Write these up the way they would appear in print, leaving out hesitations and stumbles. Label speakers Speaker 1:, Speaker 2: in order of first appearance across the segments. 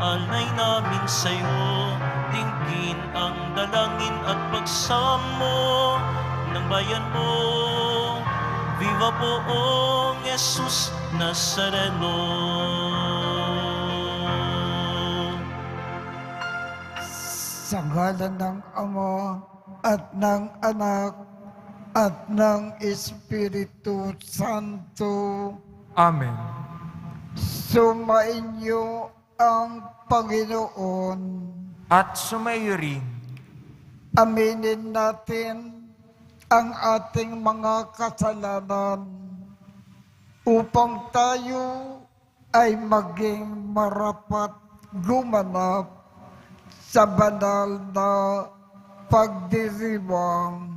Speaker 1: alay namin sa'yo. Dinggin ang dalangin at pagsamo ng bayan mo. Viva poong Jesus Nazareno.
Speaker 2: Sa ngalan ng Ama at ng Anak at ng Espiritu Santo.
Speaker 3: Amen.
Speaker 2: Sumainyo ang Panginoon.
Speaker 3: At sumayo rin.
Speaker 2: Aminin natin ang ating mga kasalanan upang tayo ay maging marapat gumanap sa banal na pagdiriwang.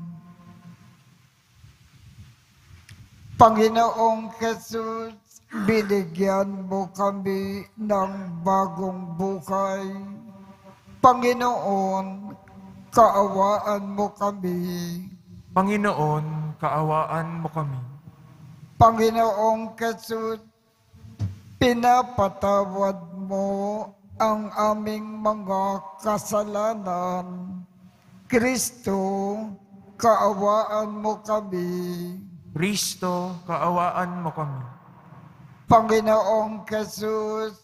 Speaker 2: Panginoong Jesus, binigyan mo kami ng bagong buhay. Panginoon, kaawaan mo kami.
Speaker 3: Panginoon, kaawaan mo kami.
Speaker 2: Panginoong Jesus, pinapatawad mo ang aming mga kasalanan. Kristo, kaawaan mo kami.
Speaker 3: Kristo, kaawaan mo kami.
Speaker 2: Panginoong Jesus,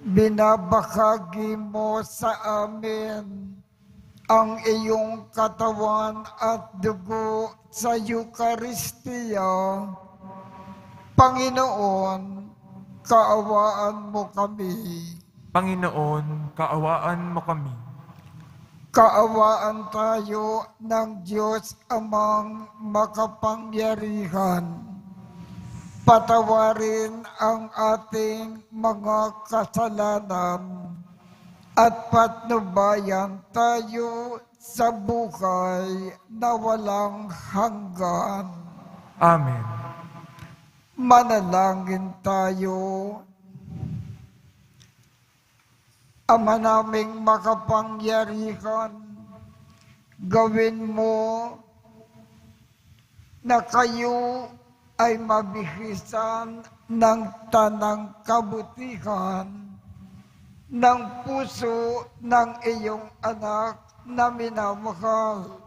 Speaker 2: binabahagi mo sa amin ang iyong katawan at dugo sa Eucharistia. Panginoon, kaawaan mo kami.
Speaker 3: Panginoon, kaawaan mo kami.
Speaker 2: Kaawaan tayo ng Diyos Amang makapangyarihan. Patawarin ang ating mga kasalanan at patnubayan tayo sa buhay na walang hanggan.
Speaker 3: Amen.
Speaker 2: Manalangin tayo. Ama naming makapangyarihan, gawin mo na kayo ay mabihisan ng tanang kabutihan ng puso ng iyong anak na minamahal.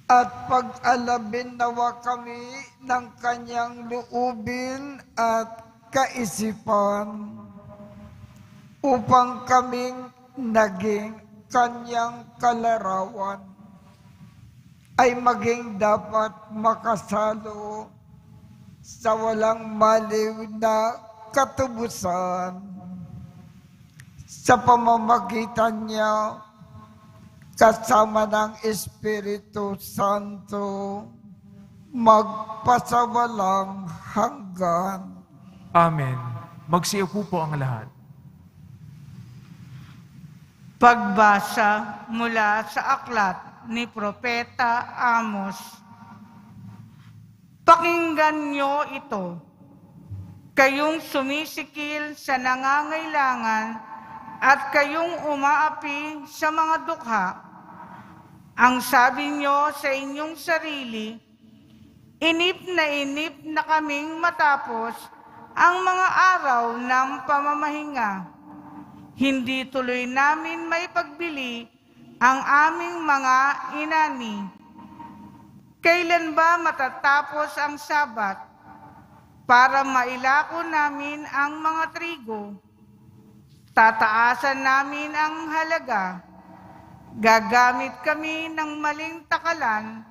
Speaker 2: At pag-alabin nawa kami ng kanyang loobin at kaisipan upang kaming naging kanyang kalarawan ay maging dapat makasalo sa walang maliw na katubusan sa pamamagitan niya kasama ng Espiritu Santo magpasawalang hanggan.
Speaker 3: Amen. Magsiupo po ang lahat.
Speaker 4: Pagbasa mula sa aklat ni Propeta Amos. Pakinggan niyo ito, kayong sumisikil sa nangangailangan at kayong umaapi sa mga dukha. Ang sabi niyo sa inyong sarili, inip na kaming matapos ang mga araw ng pamamahinga. Hindi tuloy namin may pagbili ang aming mga inani. Kailan ba matatapos ang Sabat para mailako namin ang mga trigo? Tataasan namin ang halaga. Gagamit kami ng maling takalan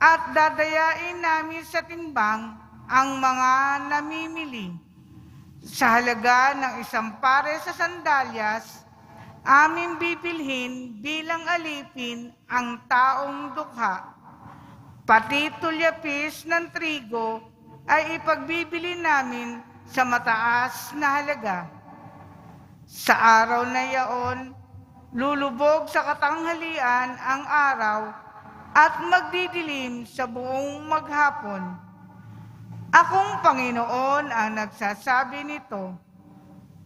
Speaker 4: at dadayain namin sa timbang ang mga namimili. Sa halaga ng 1 pares sa sandalyas, aming bibilhin bilang alipin ang taong dukha. Pati tulyapis ng trigo ay ipagbibili namin sa mataas na halaga. Sa araw na yaon, lulubog sa katanghalian ang araw at magdidilim sa buong maghapon. Akong Panginoon ang nagsasabi nito.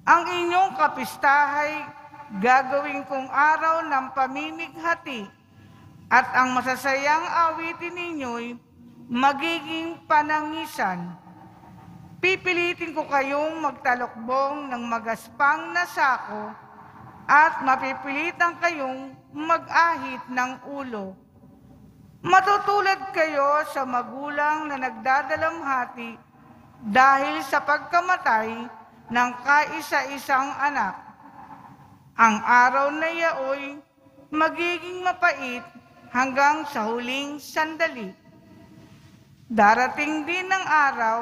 Speaker 4: Ang inyong kapistahay gagawin kong araw ng pamimighati at ang masasayang awitin ninyo'y magiging panangisan. Pipilitin ko kayong magtalokbong ng magaspang na sako at mapipilitan kayong mag-ahit ng ulo. Matutulad kayo sa magulang na nagdadalamhati dahil sa pagkamatay ng kaisa-isang anak. Ang araw na iyaoy magiging mapait hanggang sa huling sandali. Darating din ang araw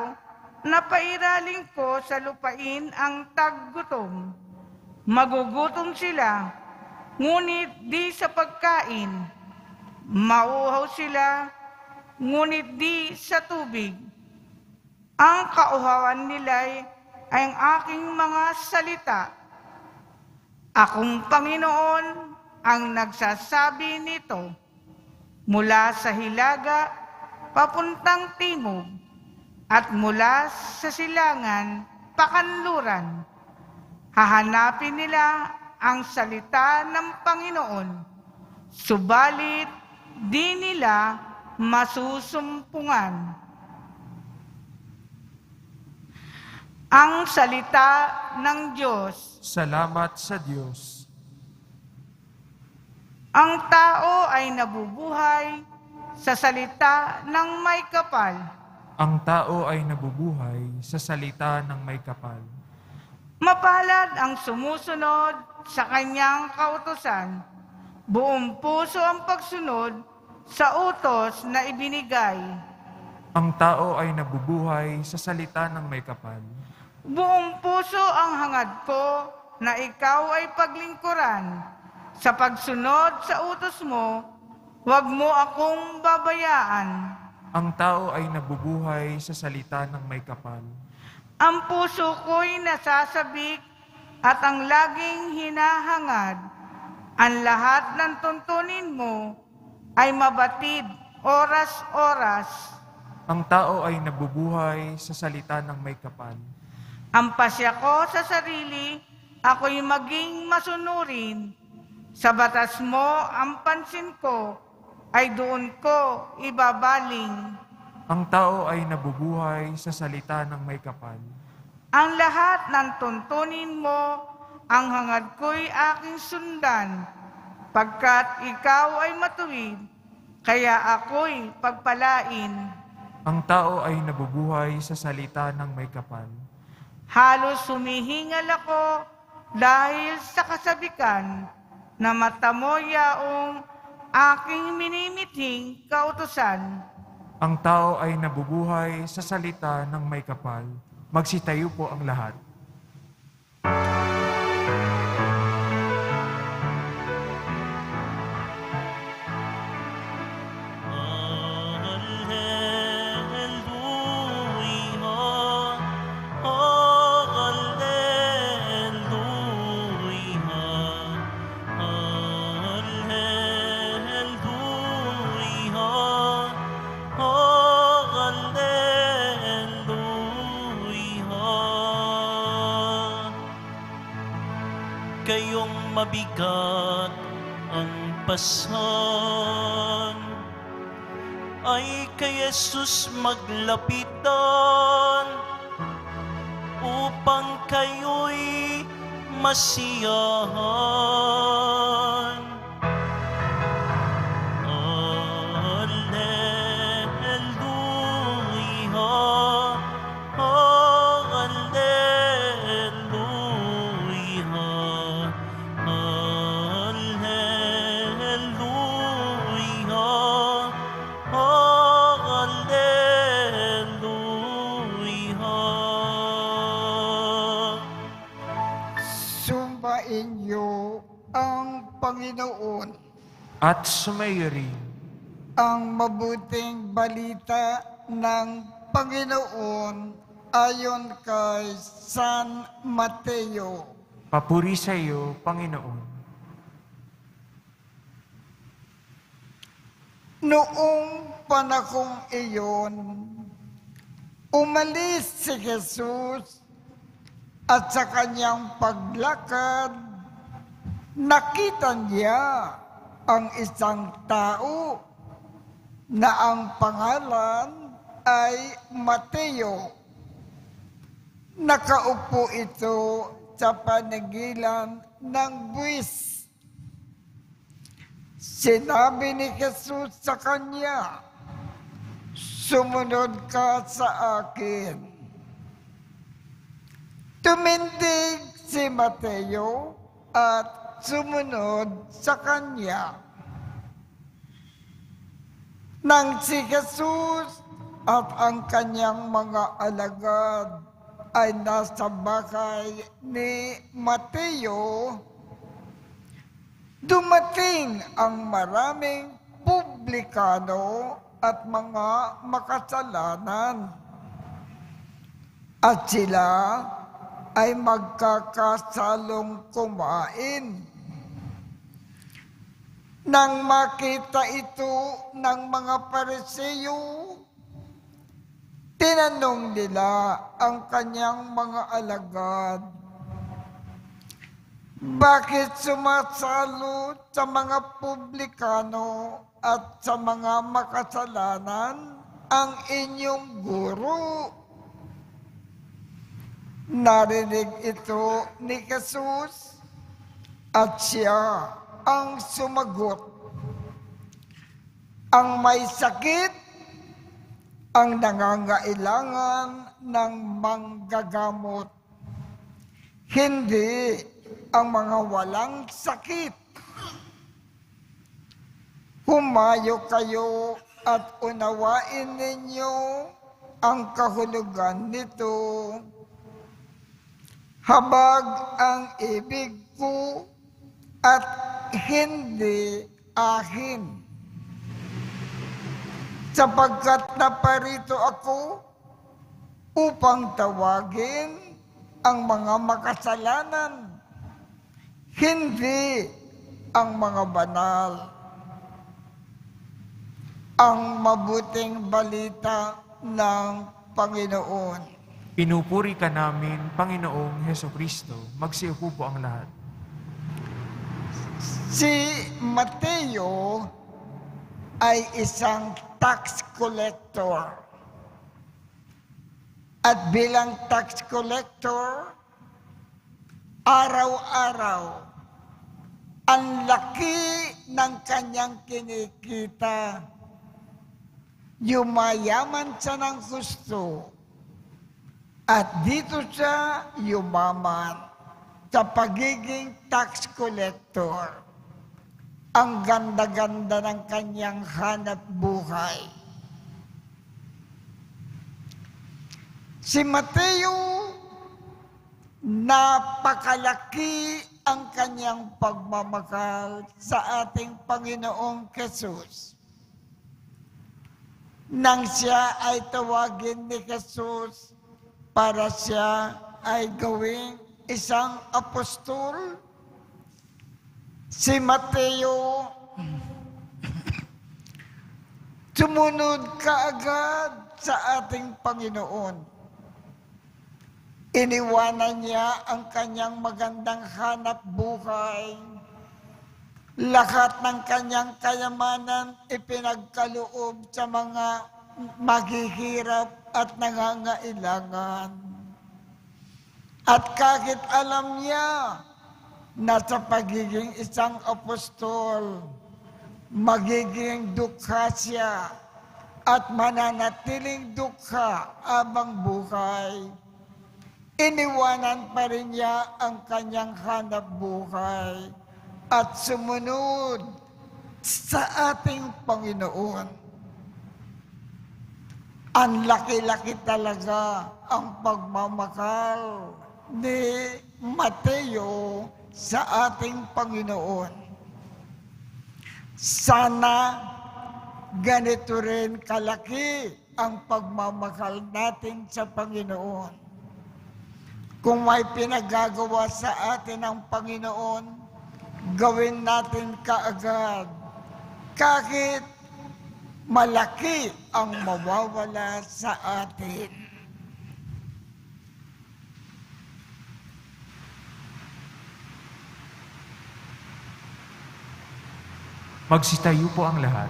Speaker 4: na pairaling ko sa lupain ang taggutom. Magugutom sila, ngunit di sa pagkain. Mauhaw sila, ngunit di sa tubig. Ang kauhawan nila'y ay ang aking mga salita. Akong Panginoon ang nagsasabi nito. Mula sa hilaga, papuntang timog, at mula sa silangan, pakanluran. Hahanapin nila ang salita ng Panginoon, subalit di nila masusumpungan. Ang salita ng Diyos.
Speaker 3: Salamat sa Diyos.
Speaker 4: Ang tao ay nabubuhay sa salita ng may kapal.
Speaker 3: Ang tao ay nabubuhay sa salita ng may kapal.
Speaker 4: Mapalad ang sumusunod sa kanyang kautusan. Buong puso ang pagsunod sa utos na ibinigay.
Speaker 3: Ang tao ay nabubuhay sa salita ng may kapal.
Speaker 4: Buong puso ang hangad ko na ikaw ay paglingkuran. Sa pagsunod sa utos mo, huwag mo akong babayaan.
Speaker 3: Ang tao ay nabubuhay sa salita ng may kapal.
Speaker 4: Ang puso ko'y nasasabik at ang laging hinahangad. Ang lahat ng tuntunin mo ay mabatid oras-oras.
Speaker 3: Ang tao ay nabubuhay sa salita ng may kapal.
Speaker 4: Ang pasya ko sa sarili, ako'y maging masunurin. Sa batas mo, ang pansin ko, ay doon ko ibabaling.
Speaker 3: Ang tao ay nabubuhay sa salita ng may kapal.
Speaker 4: Ang lahat ng tuntunin mo, ang hangad ko'y aking sundan. Pagkat ikaw ay matuwid, kaya ako'y pagpalain.
Speaker 3: Ang tao ay nabubuhay sa salita ng may kapal.
Speaker 4: Halos humihingal ako dahil sa kasabikan na mata mo yaong aking minimithing kautusan.
Speaker 3: Ang tao ay nabubuhay sa salita ng may kapal. Magsitayo po ang lahat.
Speaker 1: Kayong mabigat ang pasan ay kay Jesus maglapitan upang kayo'y masiyahan.
Speaker 2: Sumbain niyo ang Panginoon.
Speaker 3: At sumayo rin
Speaker 2: Ang mabuting balita ng Panginoon ayon kay San Mateo.
Speaker 3: papuri sa iyo, Panginoon.
Speaker 2: Noong panahong iyon, umalis si Jesus at sa kanyang paglakad, nakita niya ang isang tao na ang pangalan ay Mateo. Nakaupo ito sa panagilan ng buwis. Sinabi ni Jesus sa kanya, "Sumunod ka sa akin." Tumindig si Mateo at sumunod sa kanya. Nang si Jesus at ang kanyang mga alagad ay nasa bahay ni Mateo, dumating ang maraming publikano at mga makasalanan. At sila ay magkakasalong kumain. Nang makita ito ng mga Pariseo, tinanong nila ang kanyang mga alagad, "Bakit sumasalo sa mga publikano at sa mga makasalanan ang inyong guro?" Narinig ito ni Jesus at siya ang sumagot, "Ang may sakit ang nangangailangan ng manggagamot, hindi ang mga walang sakit. Humayo kayo at unawain ninyo ang kahulugan nito. Habag ang ibig ko at hindi akin. Sapagkat naparito ako upang tawagin ang mga makasalanan, hindi ang mga banal." Ang mabuting balita ng Panginoon.
Speaker 3: Pinupuri ka namin, Panginoong Hesukristo. Magsiupo po ang lahat.
Speaker 2: Si Mateo ay isang tax collector. At bilang tax collector, araw-araw, ang laki ng kanyang kinikita. Yumayaman siya ng gusto. At dito siya yumaman sa pagiging tax collector. Ang ganda-ganda ng kanyang hanap buhay. Si Mateo, napakalaki ang kanyang pagmamahal sa ating Panginoong Jesus. Nang siya ay tawagin ni Jesus para siya ay gawing isang apostol, si Mateo sumunod kaagad sa ating Panginoon. Iniwanan niya ang kanyang magandang hanap buhay. Lahat ng kanyang kayamanan ipinagkaloob sa mga maghihirap at nangangailangan. At kahit alam niya na sa pagiging isang apostol, magiging dukha siya at mananatiling dukha habang buhay, iniwanan pa rin niya ang kanyang hanap buhay at sumunod sa ating Panginoon. Ang laki-laki talaga ang pagmamahal ni Mateo sa ating Panginoon. Sana ganito rin kalaki ang pagmamahal natin sa Panginoon. Kung may pinagagawa sa atin ang Panginoon, gawin natin kaagad. Kahit malaki ang mawawala sa atin.
Speaker 3: Magsitayo po ang lahat.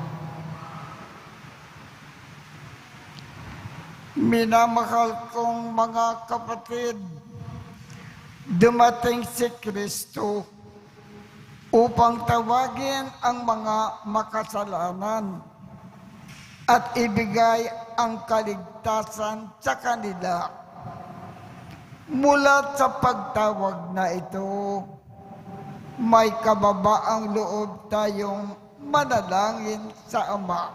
Speaker 2: Minamahal kong mga kapatid, dumating si Kristo upang tawagin ang mga makasalanan at ibigay ang kaligtasan sa kanila. Mula sa pagtawag na ito, may kababaang loob tayong manalangin sa Ama.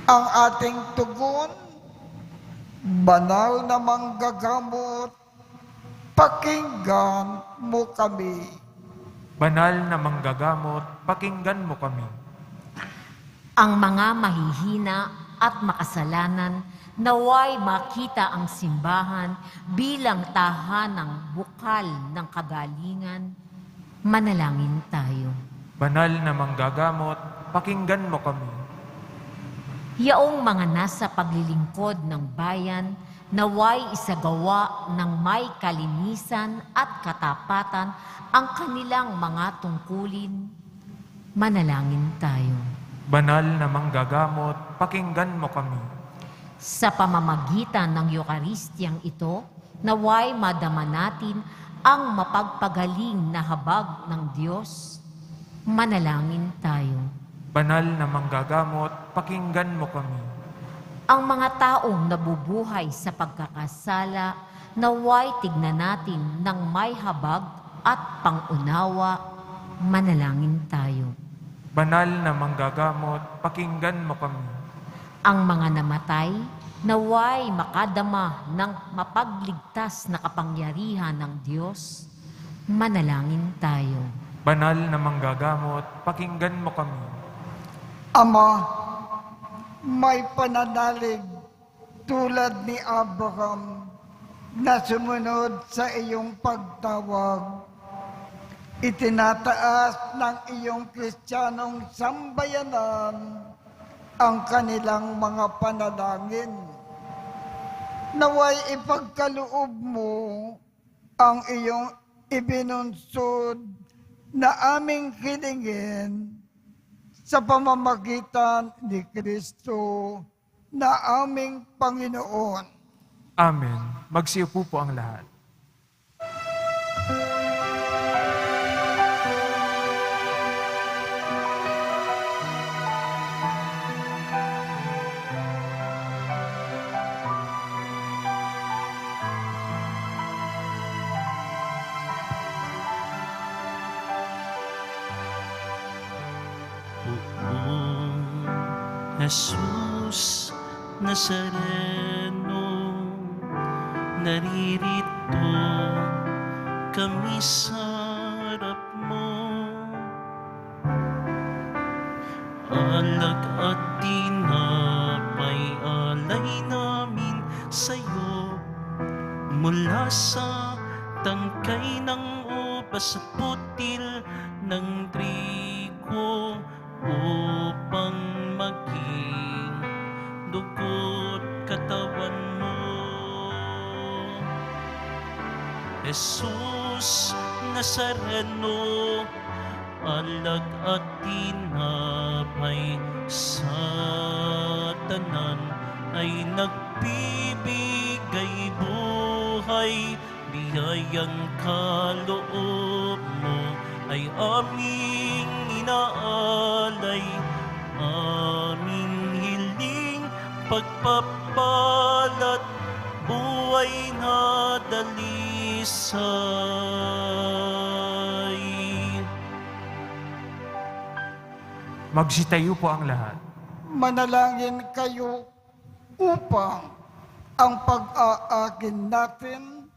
Speaker 2: Ang ating tugon, banal na manggagamot, pakinggan mo kami.
Speaker 3: Banal na manggagamot, pakinggan mo kami.
Speaker 5: Ang mga mahihina at makasalanan, naway makita ang simbahan bilang tahanang bukal ng kagalingan. Manalangin tayo.
Speaker 3: Banal na manggagamot, pakinggan mo kami.
Speaker 5: Yaong mga nasa paglilingkod ng bayan, naway isagawa ng may kalinisan at katapatan ang kanilang mga tungkulin. Manalangin tayo.
Speaker 3: Banal na manggagamot, pakinggan mo kami.
Speaker 5: Sa pamamagitan ng Eukaristiyang ito, naway madama natin ang mapagpagaling na habag ng Diyos. Manalangin tayo.
Speaker 3: Banal na manggagamot, pakinggan mo kami.
Speaker 5: Ang mga taong nabubuhay sa pagkakasala, naway tignan natin ng may habag at pangunawa. Manalangin tayo.
Speaker 3: Banal na manggagamot, pakinggan mo kami.
Speaker 5: Ang mga namatay, naway makadama ng mapagligtas na kapangyarihan ng Diyos. Manalangin tayo.
Speaker 3: Banal na manggagamot, pakinggan mo kami.
Speaker 2: Ama, may pananalig tulad ni Abraham na sumunod sa iyong pagtawag. Itinataas ng iyong Kristiyanong sambayanan ang kanilang mga panalangin. Naway ipagkaloob mo ang iyong ibinunsod na aming hilingin sa pamamagitan ni Kristo na aming Panginoon.
Speaker 3: Amen. Magsiupo po ang lahat.
Speaker 1: Jesus Nazareno, naririto kami sa harap mo. Alak at tinapay alay namin sa'yo, mula sa tangkay ng ubas at putil ng trigo, upang maging dugo't katawan mo. Jesus Nazareno, alak at tinapay sa tanan ay nagbibigay buhay. Biyayang kaloob mo ay aming inaalay, aming hiling pagpapalat, buhay na dalisay.
Speaker 3: Magsitayo po ang lahat.
Speaker 2: Manalangin kayo upang ang pag-aakin natin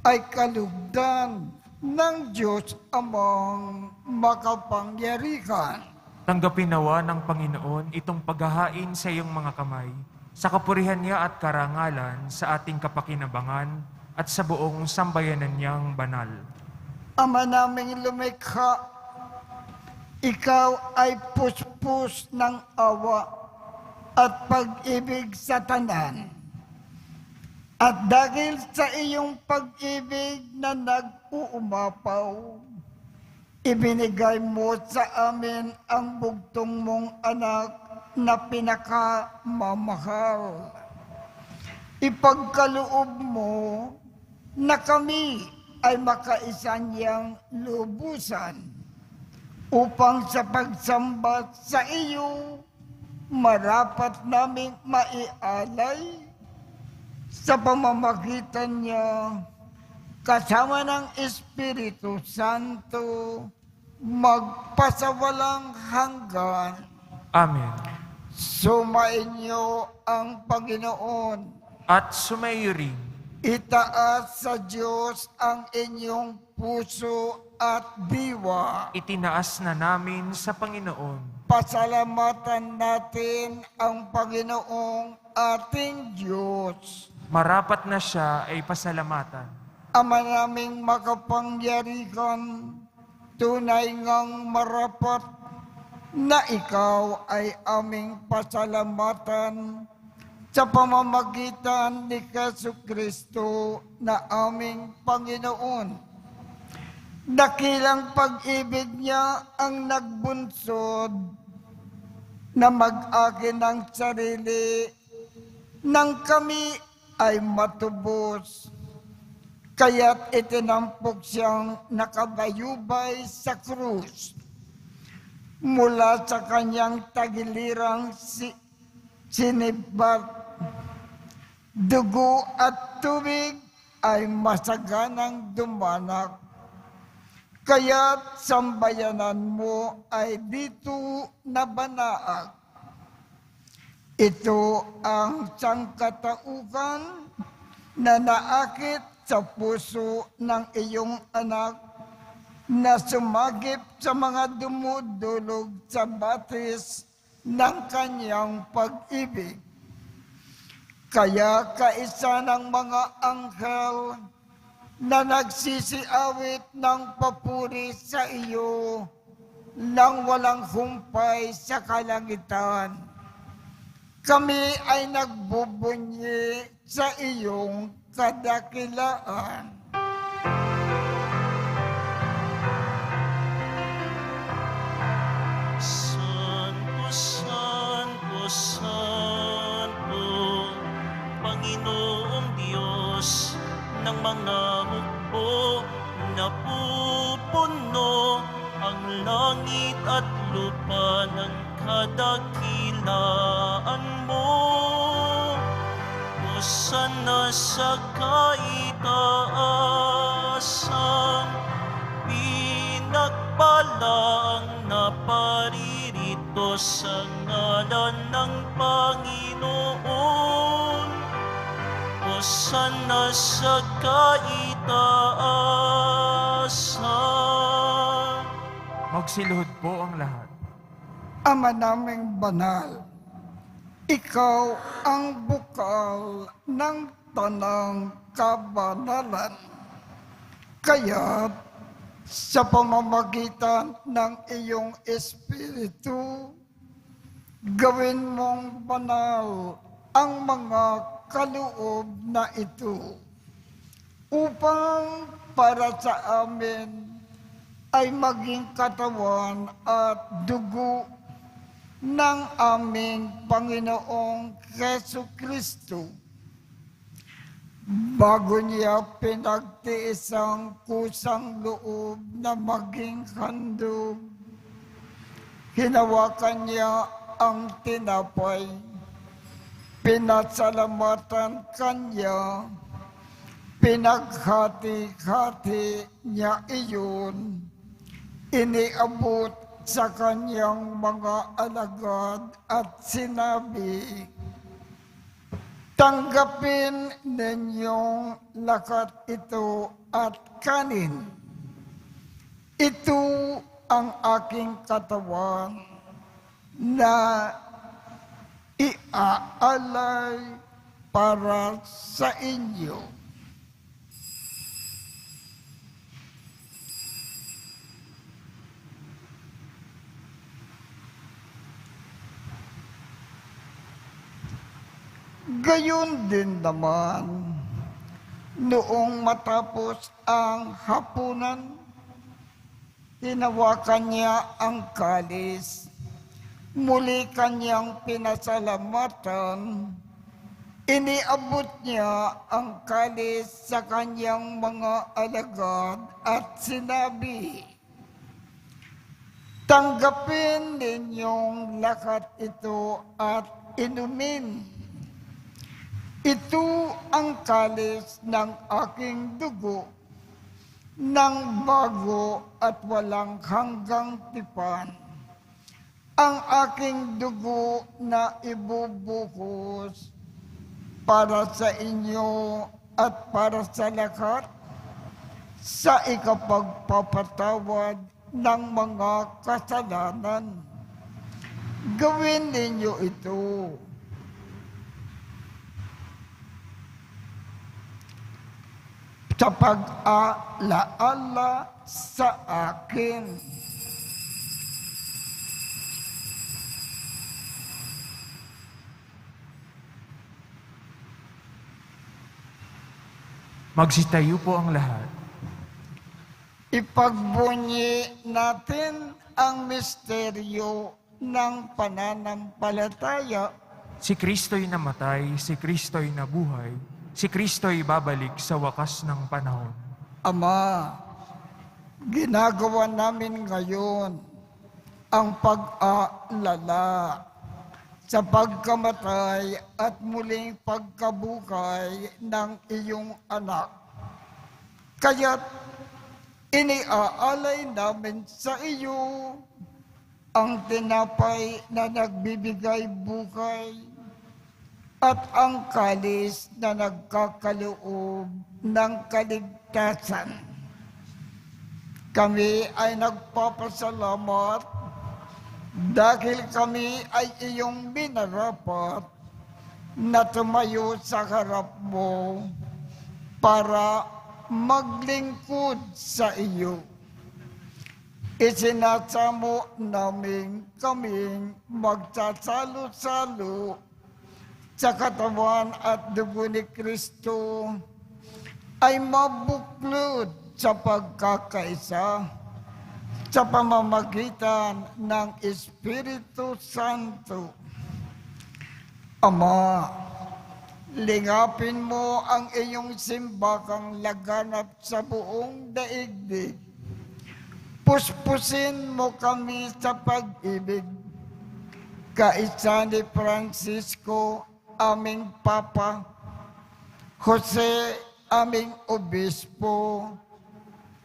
Speaker 2: ay kalugdan ng Diyos amang makapangyarihan.
Speaker 3: Tanggapin nawa ng Panginoon itong paghahain sa iyong mga kamay, sa kapurihan niya at karangalan sa ating kapakinabangan at sa buong sambayanan niyang banal.
Speaker 2: Ama naming lumikha, ikaw ay puspos ng awa at pag-ibig sa tanan. At dahil sa iyong pag-ibig na nag-uumapaw, ibinigay mo sa amin ang bugtong mong anak na pinakamamahal. ipagkaloob mo na kami ay makaisa niyang lubusan upang sa pagsamba sa iyo, marapat naming maialay sa pamamagitan niya kasama ng Espiritu Santo magpasawalang hanggan.
Speaker 3: Amen.
Speaker 2: Sumainyo ang Panginoon.
Speaker 3: At sumayo rin.
Speaker 2: Itaas sa Diyos ang inyong puso at diwa.
Speaker 3: Itinaas na namin sa Panginoon.
Speaker 2: Pasalamatan natin ang Panginoong ating Diyos.
Speaker 3: Marapat na siya ay pasalamatan.
Speaker 2: Ama naming makapangyarihan, tunay ngang marapat na ikaw ay aming pasalamatan sa pamamagitan ni Jesucristo na aming Panginoon. Dakilang pag-ibig niya ang nagbunsod na mag-akin ng sarili nang kami ay matubos. Kaya't itinampok siyang nakabayubay sa krus. Mula sa kanyang tagilirang sinibat, dugo at tubig ay masaganang dumanak. Kaya't sambayanan mo ay dito nabanaag. Ito ang sangkatauhan na naakit sa puso ng iyong anak na sumagip sa mga dumudulog sa batis ng kanyang pag-ibig. Kaya kaisa ng mga anghel na nagsisiawit ng papuri sa iyo nang walang humpay sa kalangitan. Kami ay nagbubunyi sa iyong kadakilaan.
Speaker 1: Santo, Santo, Santo, Panginoong Diyos ng mga hukbo, napupuno ang langit at lupa ng kadakilaan mo. Hosana sa kaitaasan, pinagpalang naparirito sa ngalan ng Panginoon. Hosana sa kaitaasan.
Speaker 3: Magsiluhod po ang lahat.
Speaker 2: Ama naming banal, ikaw ang bukal ng tanang kabanalan. Kaya sa pamamagitan ng iyong Espiritu, gawin mong banal ang mga kaloob na ito upang para sa amin ay maging katawan at dugo ng aming Panginoong Jesucristo. Bago niya pinagtiis ang kusang loob na maging handog, hinawakan niya ang tinapay, pinasalamatan kanya, pinaghati-hati niya iyon, iniabot sa kanyang mga alagad at sinabi, tanggapin ninyong lakat ito at kanin. Ito ang aking katawan na iaalay para sa inyo. Gayon din naman, noong matapos ang hapunan, hinawakan niya ang kalis, muli kanyang pinasalamatan, Iniabot niya ang kalis sa kanyang mga alagad at sinabi, "Tanggapin ninyong lahat ito at inumin. Ito ang kalis ng aking dugo, ng bago at walang hanggang tipan. Ang aking dugo na ibubuhos para sa inyo at para sa lahat sa ikapagpapatawad ng mga kasalanan. Gawin ninyo ito sa pag-alaala sa akin."
Speaker 3: Magsitayo po ang lahat.
Speaker 2: Ipagbunyi natin ang misteryo ng pananampalataya.
Speaker 3: Si Kristo'y namatay, si Kristo'y nabuhay, si Kristo'y babalik sa wakas ng panahon.
Speaker 2: Ama, ginagawa namin ngayon ang pag-aalala sa pagkamatay at muling pagkabuhay ng iyong anak. Kaya't iniaalay namin sa iyo ang tinapay na nagbibigay buhay at ang kalis na nagkakaloob ng kaligtasan. Kami ay nagpapasalamat dahil kami ay iyong minarapat na tumayo sa harap mo para maglingkod sa iyo. Isinasamo namin kaming magsasalo-salo sa katawan at dugo ni Kristo ay mabuklod sa pagkakaisa sa pamamagitan ng Espiritu Santo. Ama, lingapin mo ang iyong simbakang laganap sa buong daigdig. Puspusin mo kami sa pag-ibig. Kaisa ni Francisco, aming Papa, Jose, aming Obispo,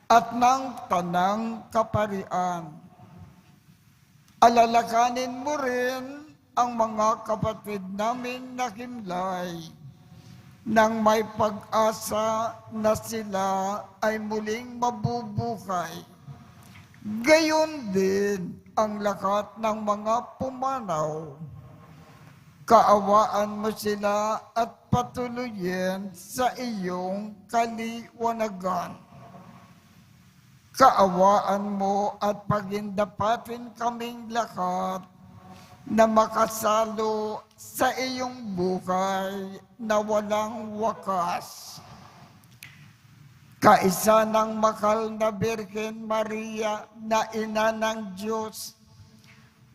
Speaker 2: at ng Tanang Kaparian. Alalakanin mo rin ang mga kapatid namin na himlay nang may pag-asa na sila ay muling mabubuhay. Gayon din ang lahat ng mga pumanaw. Kaawaan mo sila at patuloyin sa iyong kaliwanagan. Kaawaan mo at pagindapatin kaming lahat na makasalo sa iyong buhay na walang wakas. Kaisa ng mahal na Birhen Maria na ina ng Diyos,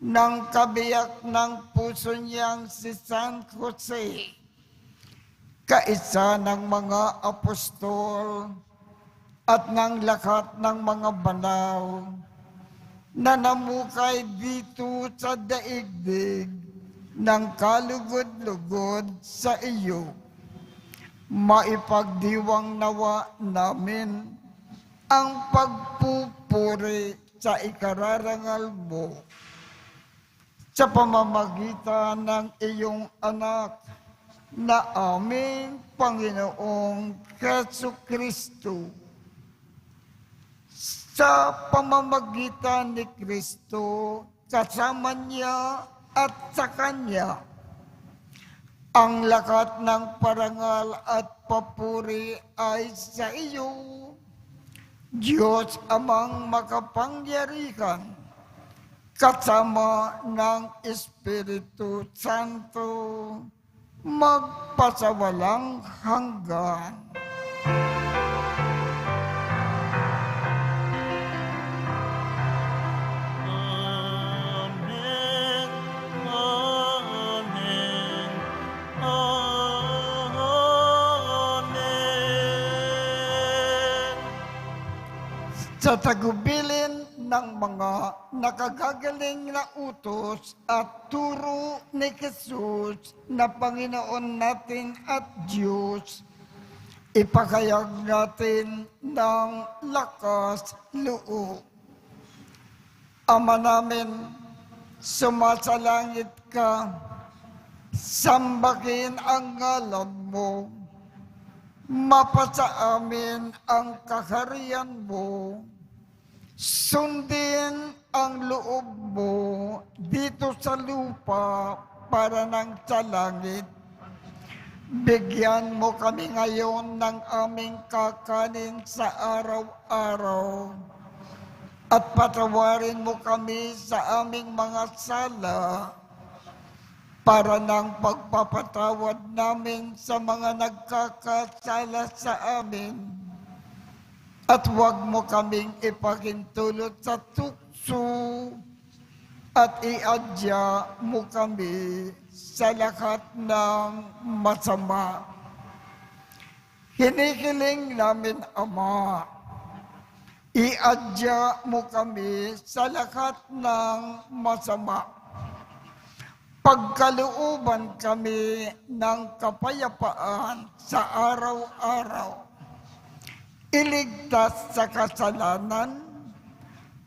Speaker 2: ng kabiyak ng puso niyang si San Jose, kaisa ng mga apostol, at ng lahat ng mga banal na namukay dito sa daigdig ng kalugod-lugod sa iyo. Maipagdiwang nawa namin ang pagpupuri sa ikararangal mo sa pamamagitan ng iyong anak na aming Panginoong Jesucristo. Sa pamamagitan ni Kristo, kasama niya at sa Kanya, ang lahat ng parangal at papuri ay sa iyo, Diyos Amang makapangyarihan, kasama ng Espiritu Santo, magpasawalang hanggan.
Speaker 1: Amen. Amen. Amen.
Speaker 2: sa tagubilin ng mga nakagagaling na utos at turo ni Jesus na Panginoon natin at Diyos, ipakayag natin ng lakas loob. Ama namin, sumasalangit ka, sambahin ang ngalan mo, mapasa amin ang kaharian mo, sundin ang loob mo dito sa lupa para nang sa langit. Bigyan mo kami ngayon ng aming kakanin sa araw-araw at patawarin mo kami sa aming mga sala para ng pagpapatawad namin sa mga nagkakasala sa amin. At huwag mo kaming ipahintulot sa tukso at iadya mo kami sa lahat ng masama. Hinihiling namin, Ama, iadya mo kami sa lahat ng masama. Pagkalooban kami ng kapayapaan sa araw-araw. Iligtas sa kasalanan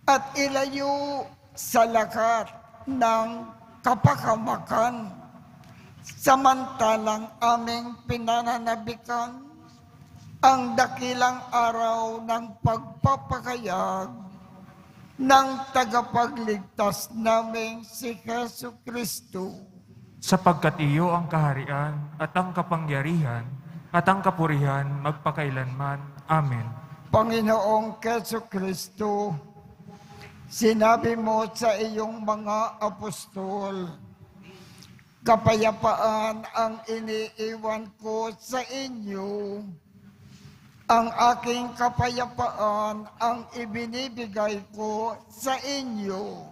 Speaker 2: at ilayo sa lahat ng kapahamakan. Samantalang aming pinananabikan ang dakilang araw ng pagpapakayag ng tagapagligtas naming si Jesu Kristo.
Speaker 3: Sapagkat iyo ang kaharian at ang kapangyarihan at ang kapurihan magpakailanman. Amen.
Speaker 2: Panginoong Jesu Kristo, sinabi mo sa iyong mga apostol, kapayapaan ang iniiwan ko sa inyo. Ang aking kapayapaan ang ibinibigay ko sa inyo.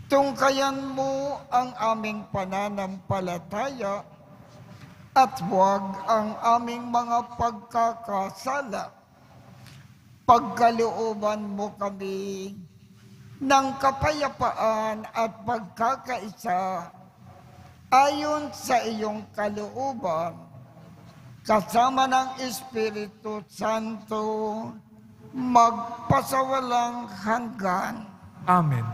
Speaker 2: Tungkayan mo ang aming pananampalataya at huwag ang aming mga pagkakasala. Pagkalooban mo kami ng kapayapaan at pagkakaisa ayon sa iyong kalooban, kasama ng Espiritu Santo, magpasawalang hanggan.
Speaker 3: Amen.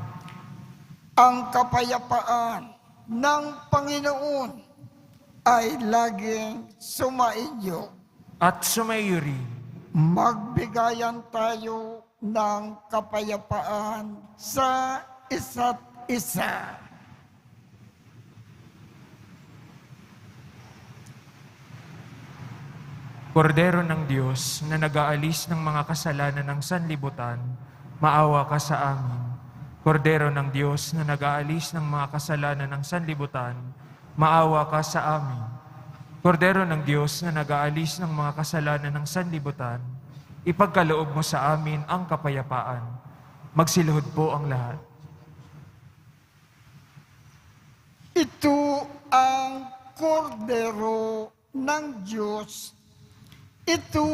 Speaker 2: Ang kapayapaan ng Panginoon ay laging sumainyo.
Speaker 3: At sumayo rin.
Speaker 2: Magbigayan tayo ng kapayapaan sa isa't isa.
Speaker 3: Kordero ng Diyos na nag-aalis ng mga kasalanan ng sanlibutan, maawa ka sa amin. Kordero ng Diyos na nag-aalis ng mga kasalanan ng sanlibutan, maawa ka sa amin. Kordero ng Diyos na nag-aalis ng mga kasalanan ng sanlibutan, ipagkaloob mo sa amin ang kapayapaan. Magsiluhod po ang lahat.
Speaker 2: Ito ang kordero ng Diyos. Ito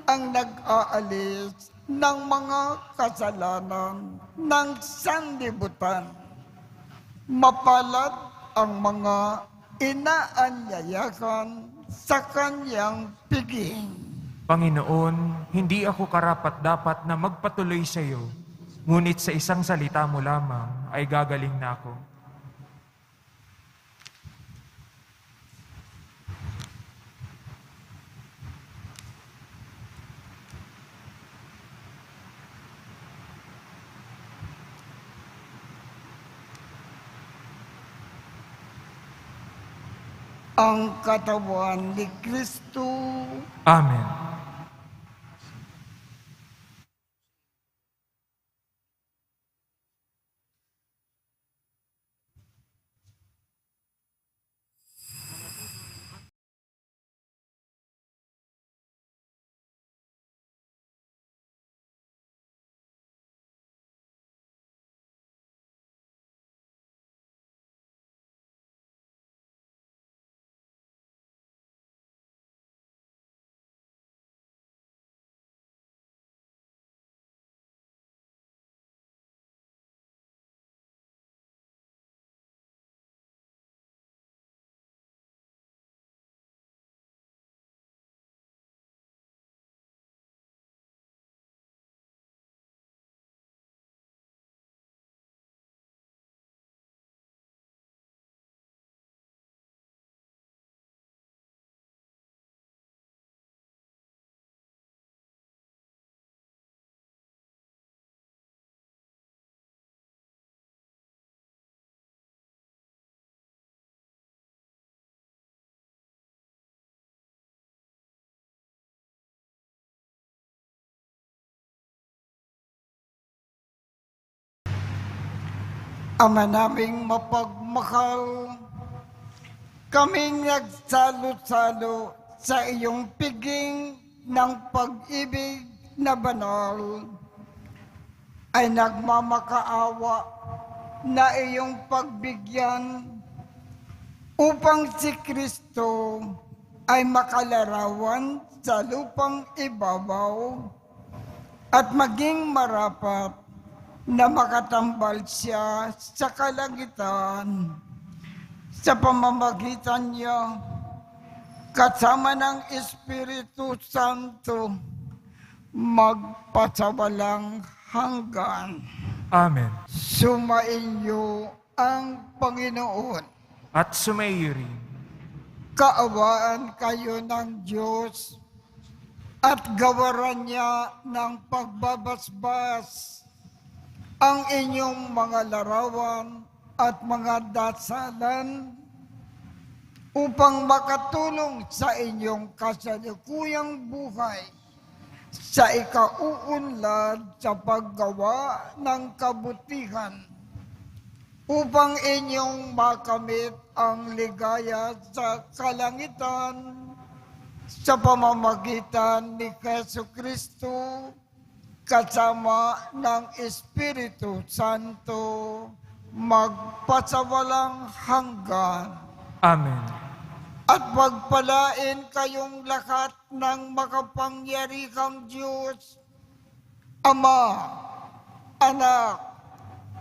Speaker 2: ang nag-aalis ng mga kasalanan ng sanlibutan. Mapalad ang mga inaanyayahan sa kanyang piging.
Speaker 3: Panginoon, hindi ako karapat-dapat na magpatuloy sa iyo, ngunit sa isang salita mo lamang ay gagaling na ako.
Speaker 2: Ang katawan ni Kristo.
Speaker 3: Amen.
Speaker 2: Ama naming mapagmahal, kaming nagsalo-salo sa iyong piging ng pag-ibig na banal, ay nagmamakaawa na iyong pagbigyan upang si Kristo ay makalarawan sa lupang ibabaw at maging marapat na makatambal siya sa kalangitan. Sa pamamagitan niya, kasama ng Espiritu Santo, magpasawalang hanggan.
Speaker 3: Amen.
Speaker 2: Sumainyo ang Panginoon.
Speaker 3: At sumaiyo rin.
Speaker 2: Kaawaan kayo ng Diyos at gawaran niya ng pagbabasbas ang inyong mga larawan at mga dasalan upang makatulong sa inyong kasalukuyang buhay sa ikauunlad sa paggawa ng kabutihan upang inyong makamit ang ligaya sa kalangitan sa pamamagitan ni Jesucristo kasama ng Espiritu Santo magpasawalang hanggan.
Speaker 3: Amen.
Speaker 2: At pagpalain kayong lahat ng makapangyarihang Diyos, Ama, Anak,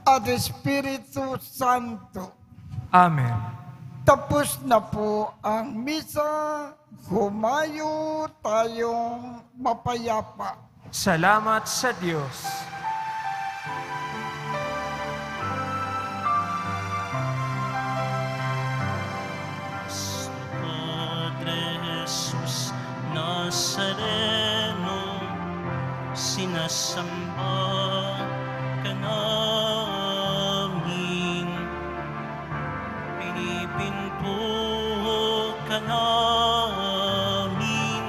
Speaker 2: at Espiritu Santo.
Speaker 3: Amen.
Speaker 2: Tapos na po ang misa, humayo tayong mapayapa.
Speaker 3: Salamat sa Diyos.
Speaker 1: Padre Jesus Nazareno, sinasamba ka namin, pinipinto ka namin,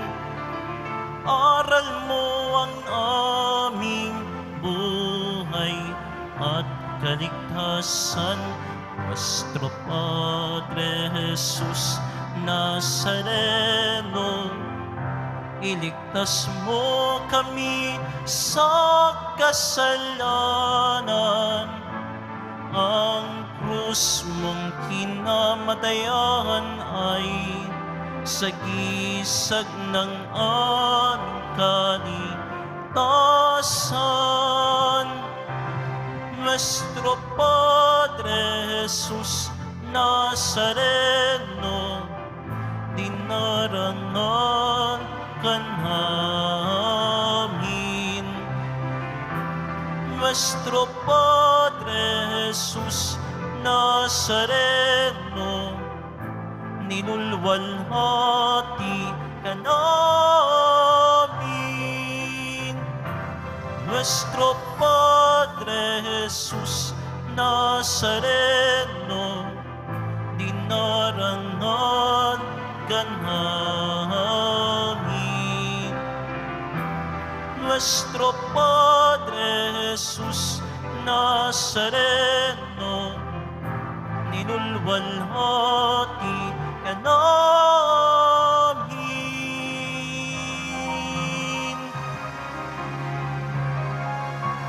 Speaker 1: aral mo ang aming buhay at kaligtasan. Nuestro Padre Jesus Nazareno, iligtas mo kami sa kasalanan. Ang krus mong kinamatayan ay sagisag ng aming kaligtasan. Nuestro Padre Jesus Nazareno, dinarangan ka namin. Nuestro Padre Jesus Nazareno, nilulwalhati ka namin. Nuestro Padre Jesus Nazareno, dinarangan ka namin. Nuestro Padre Jesus Nazareno, nilulwalhati